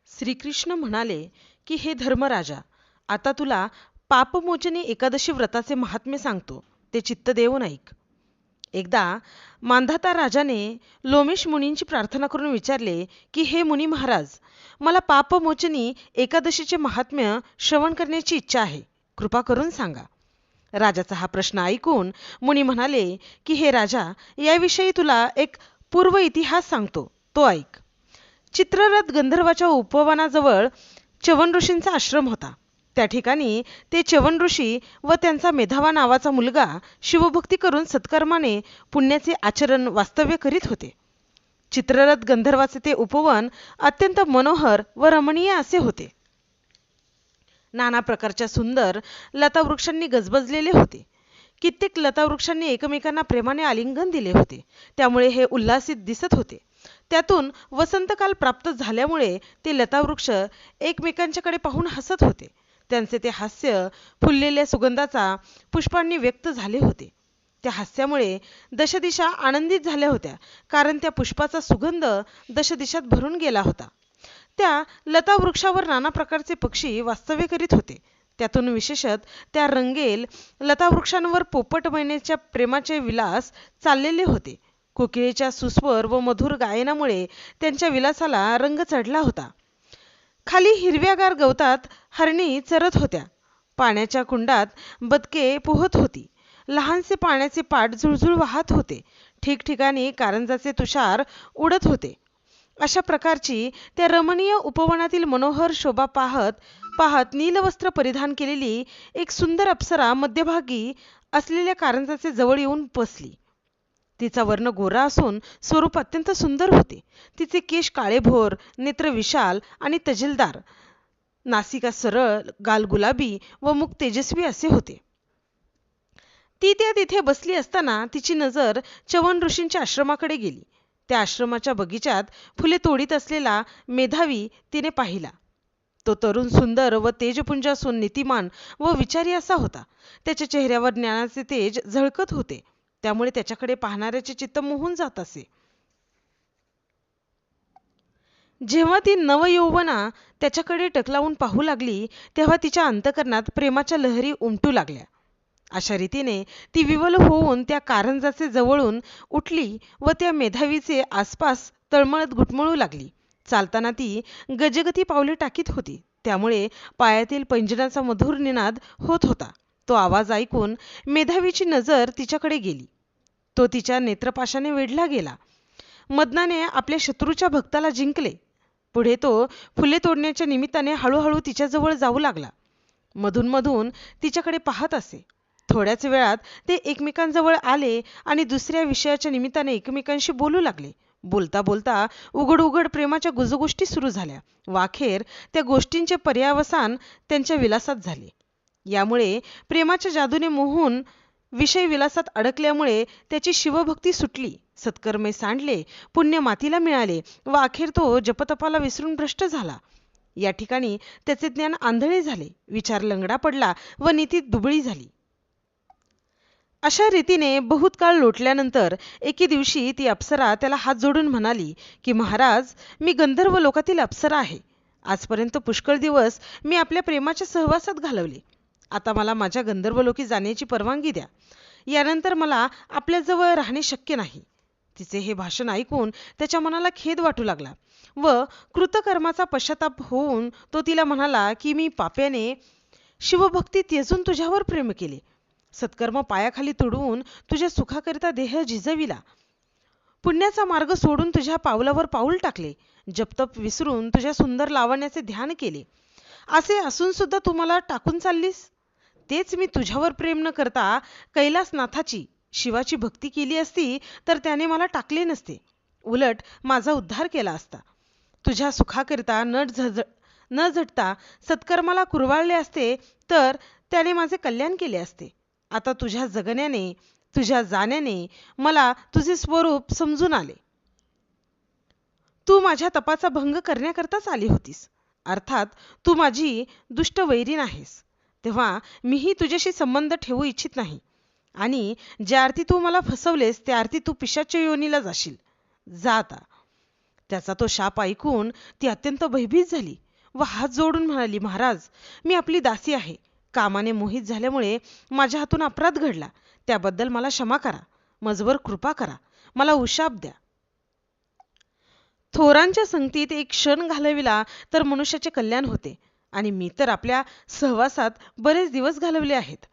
श्रीकृष्ण म्हणाले की हे धर्मराजा, आता तुला पापमोचनी एकादशी व्रताचे महात्म्य सांगतो, ते चित्त देऊन ऐक. एकदा मांधाता राजाने लोमेश मुनींची प्रार्थना करून विचारले की हे मुनी महाराज, मला पापमोचनी एकादशीचे महात्म्य श्रवण करण्याची इच्छा आहे, कृपा करून सांगा. राजाचा हा प्रश्न ऐकून मुनी म्हणाले की हे राजा, याविषयी तुला एक पूर्व इतिहास सांगतो, तो ऐक. चित्ररथ गंधर्वाच्या उपवनाजवळ च्यवन ऋषींचा आश्रम होता. त्या ठिकाणी ते च्यवन ऋषी व त्यांचा मेधावा नावाचा मुलगा शिवभक्ती करून सत्कर्माने पुण्याचे आचरण वास्तव्य करीत होते. चित्ररथ गंधर्वाचे ते उपवन अत्यंत मनोहर व रमणीय असे होते. नाना प्रकारच्या सुंदर लतावृक्षांनी गजबजलेले होते. कित्येक लतावृक्षांनी एकमेकांना प्रेमाने आलिंगन दिले होते, त्यामुळे हे उल्हासित दिसत होते. त्यातून वसंतकाल प्राप्त झाल्यामुळे ते लतावृक्ष एकमेकांच्याकडे पाहून हसत होते. त्यांचे ते हास्य फुललेल्या सुगंधाचा पुष्पांनी व्यक्त झाले होते. त्या हास्यामुळे दशदिशा आनंदित झाल्या होत्या, कारण त्या पुष्पाचा सुगंध दशदिशात भरून गेला होता. त्या लतावृक्षावर नाना प्रकारचे पक्षी वास्तव्य करीत होते. त्यातून विशेषत त्या रंगेल लतावृक्षांवर पोपट मैनेच्या प्रेमाचे विलास चाललेले होते. कोकिळेच्या सुस्वर व मधुर गायनामुळे त्यांच्या विलासाला रंग चढला होता. खाली हिरव्यागार गवतात हरणी चरत होत्या. पाण्याच्या कुंडात बदके पोहत होती. लहानसे पाण्याचे पाट झुळझुळ वाहत होते. ठिकठिकाणी कारंजाचे तुषार उडत होते. अशा प्रकारची त्या रमणीय उपवनातील मनोहर शोभा पाहत पाहत नीलवस्त्र परिधान केलेली एक सुंदर अप्सरा मध्यभागी असलेल्या कारंजाचे जवळ येऊन बसली. तिचा वर्ण गोरा असून स्वरूप अत्यंत सुंदर होते. तिचे केश काळेभोर, नेत्र विशाल आणि तजेलदार, नासिका सरळ, गाल गुलाबी व मुख तेजस्वी असे होते. ती त्या तिथे बसली असताना तिची नजर च्यवन ऋषींच्या आश्रमाकडे गेली. त्या आश्रमाच्या बगीचात फुले तोडीत असलेला मेधावी तिने पाहिला. तो तरुण सुंदर व तेजपुंज असून नीतिमान व विचारी असा होता. त्याच्या चेहऱ्यावर ज्ञानाचे तेज झळकत होते, त्यामुळे त्याच्याकडे पाहणाऱ्याचे चित्त मोहून जात असे. जेव्हा ती नवयौवना त्याच्याकडे टकलावून पाहू लागली, तेव्हा तिच्या अंतःकरणात प्रेमाच्या लहरी उमटू लागल्या. अशा रीतीने ती विवल होऊन त्या कारंजाचे जवळून उठली व त्या मेधावीचे आसपास तळमळत घुटमळू लागली. चालताना ती गजगती पावले टाकीत होती, त्यामुळे पायातील पैंजणाचा मधुर निनाद होत होता. तो आवाज ऐकून मेधावीची नजर तिच्याकडे गेली. तो तिच्या नेत्रपाशाने वेढला गेला. मदनाने आपल्या शत्रूच्या भक्ताला जिंकले. पुढे तो फुले तोडण्याच्या निमित्ताने हळूहळू तिच्याजवळ जाऊ लागला. मधून तिच्याकडे पाहत असे. थोड्याच वेळात ते एकमेकांजवळ आले आणि दुसऱ्या विषयाच्या निमित्ताने एकमेकांशी बोलू लागले. बोलता बोलता उघड प्रेमाच्या गुजगोष्टी सुरू झाल्या व अखेर त्या गोष्टींचे पर्यावसान त्यांच्या विलासात झाले. यामुळे प्रेमाच्या जादूने मोहून विषय विलासात अडकल्यामुळे त्याची शिवभक्ती सुटली, सत्कर्मे सांडले, पुण्य मातीला मिळाले व अखेर तो जपतपाला विसरून भ्रष्ट झाला. या ठिकाणी त्याचे ज्ञान आंधळे झाले, विचार लंगडा पडला व नीती दुबळी झाली. अशा रीतीने बहुत काळ लोटल्यानंतर एके दिवशी ती अप्सरा त्याला हात जोडून म्हणाली की महाराज, मी गंधर्व लोकातील अप्सरा आहे. आजपर्यंत पुष्कळ दिवस मी आपल्या प्रेमाच्या सहवासात घालवले. आता मला माझ्या गंधर्वलोकी जाण्याची परवानगी द्या. यानंतर मला आपल्याजवळ राहणे शक्य नाही. तिचे हे भाषण ऐकून त्याच्या मनाला खेद वाटू लागला व कृतकर्माचा पश्चाताप होऊन तो तिला म्हणाला की मी पाप्याने शिवभक्ती त्यजून तुझ्यावर प्रेम केले. सत्कर्म पायाखाली तुडवून तुझ्या सुखाकरिता देह झिजविला. पुण्याचा मार्ग सोडून तुझ्या पावलावर पाऊल टाकले. जपतप विसरून तुझ्या सुंदर लावण्याचे ध्यान केले. असे असून सुद्धा तू मला टाकून चाललीस. तेच मी तुझ्यावर प्रेम न करता कैलासनाथाची, शिवाची भक्ती केली असती तर त्याने मला टाकले नसते, उलट माझा उद्धार केला असता. तुझ्या सुखाकरिता न झटता सत्कर्माला कुरवाळले असते तर त्याने माझे कल्याण केले असते. आता तुझ्या जगण्याने, तुझ्या जाण्याने मला तुझे स्वरूप समजून आले. तू माझ्या तपाचा भंग करण्याकरताच आली होतीस. अर्थात तू माझी दुष्ट वैरीण आहेस. तेव्हा मीही तुझ्याशी संबंध ठेवू इच्छित नाही आणि ज्या अर्थी तू मला फसवलेस त्या अर्थी तू पिशाच्य योनीला जाशील. जा आता. त्याचा तो शाप ऐकून ती अत्यंत भयभीत झाली व हात जोडून म्हणाली, महाराज, मी आपली दासी आहे. कामाने मोहित झाल्यामुळे माझ्या हातून अपराध घडला. त्याबद्दल मला क्षमा करा. मजवर कृपा करा. मला उशाप द्या. थोरांच्या संगतीत एक क्षण घालविला तर मनुष्याचे कल्याण होते, आणि मी तर आपल्या सहवासात बरेच दिवस घालवले आहेत.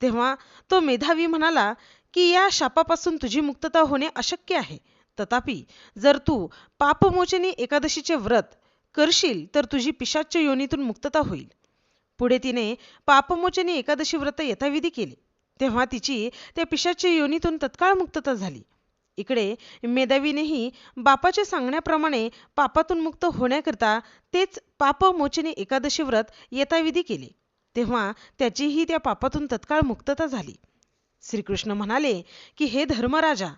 तेव्हा तो मेधावी म्हणाला की या शापापासून तुझी मुक्तता होणे अशक्य आहे. तथापि जर तू पापमोचनी एकादशीचे व्रत करशील तर तुझी पिशाच्य योनीतून मुक्तता होईल. पुढे तिने पापमोचनी एकादशी व्रत यथाविधी केले. तेव्हा तिची त्या पिशाच्य योनीतून तत्काळ मुक्तता झाली. इकडे मेधावीनेही बापाच्या सांगण्याप्रमाणे पापातून मुक्त होण्याकरता तेच पापमोचनी एकादशी व्रत यथाविधी केले. तेव्हा त्याचीही त्या पापातून तत्काळ मुक्तता झाली. श्रीकृष्ण म्हणाले की हे धर्मराजा,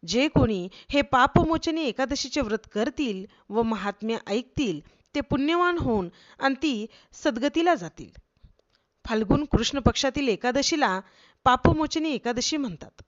जे कोणी हे पापमोचनी एकादशीचे व्रत करतील व महात्म्य ऐकतील ते पुण्यवान होऊन अंती सद्गतीला जातील. फाल्गुन कृष्ण पक्षातील एकादशीला पापमोचनी एकादशी म्हणतात.